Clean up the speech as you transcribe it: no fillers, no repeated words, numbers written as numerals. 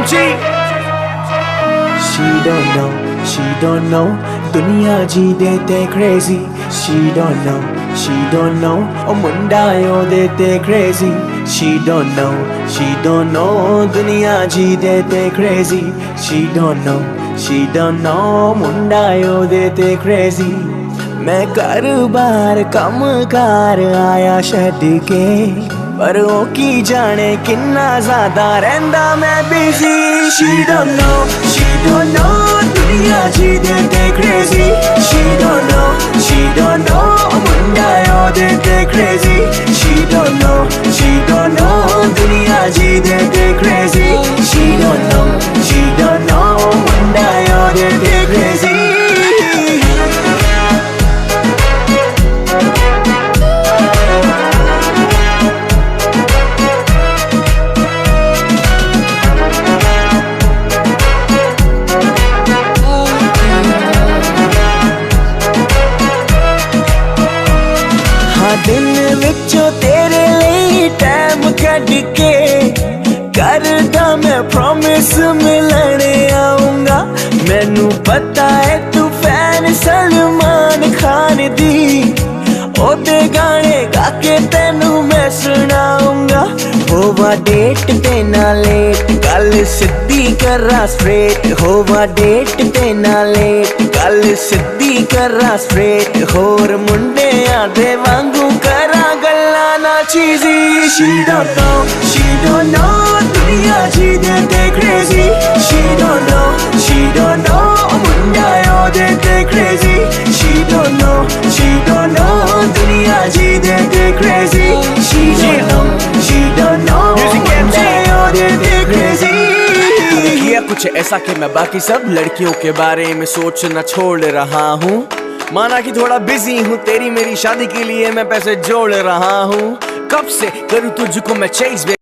She don't know दुनिया जी देते crazy She don't know ओ मुंडा यो देते crazy She don't know दुनिया जी देते crazy She don't know मुंडा यो देते crazy मैं घर बार कम कार आया छड़ के पर ओ की जाने किन्ना ज्यादा रहंदा मैं busy She don't know दुनिया जी देते crazy She don't know मुंडा यो देते crazy She don't know दुनिया जी देते crazy She don't know मुंडा यो देते crazy दिन विचों तेरे लिए टाइम कढ़ के करदा मैं प्रॉमिस मिलने आऊंगा मैनू पता है तू फैन सलमान खान दी ओदे गाने गा के तेनू मैं सुनाऊंगा होवा डेट पे ना लेट गल सिद्धी करा स्ट्रेट होवा डेट पे ना लेट गल सिद्धी करा स्ट्रेट होर मुंडे आदे वांगू करा गल्ला ना चीजी She don't know दुनिया जी देते crazy She don't know मुंडा यो देते crazy She don't know दुनिया जी देते crazy She don't know मुंडा यो देते crazy किया कुछ ऐसा कि मैं बाकी सब लड़कियों के बारे में सोचना छोड़ रहा हूँ माना कि थोड़ा बिजी हूँ तेरी मेरी शादी के लिए मैं पैसे जोड़ रहा हूँ कब से करूँ तुझको मैं चेज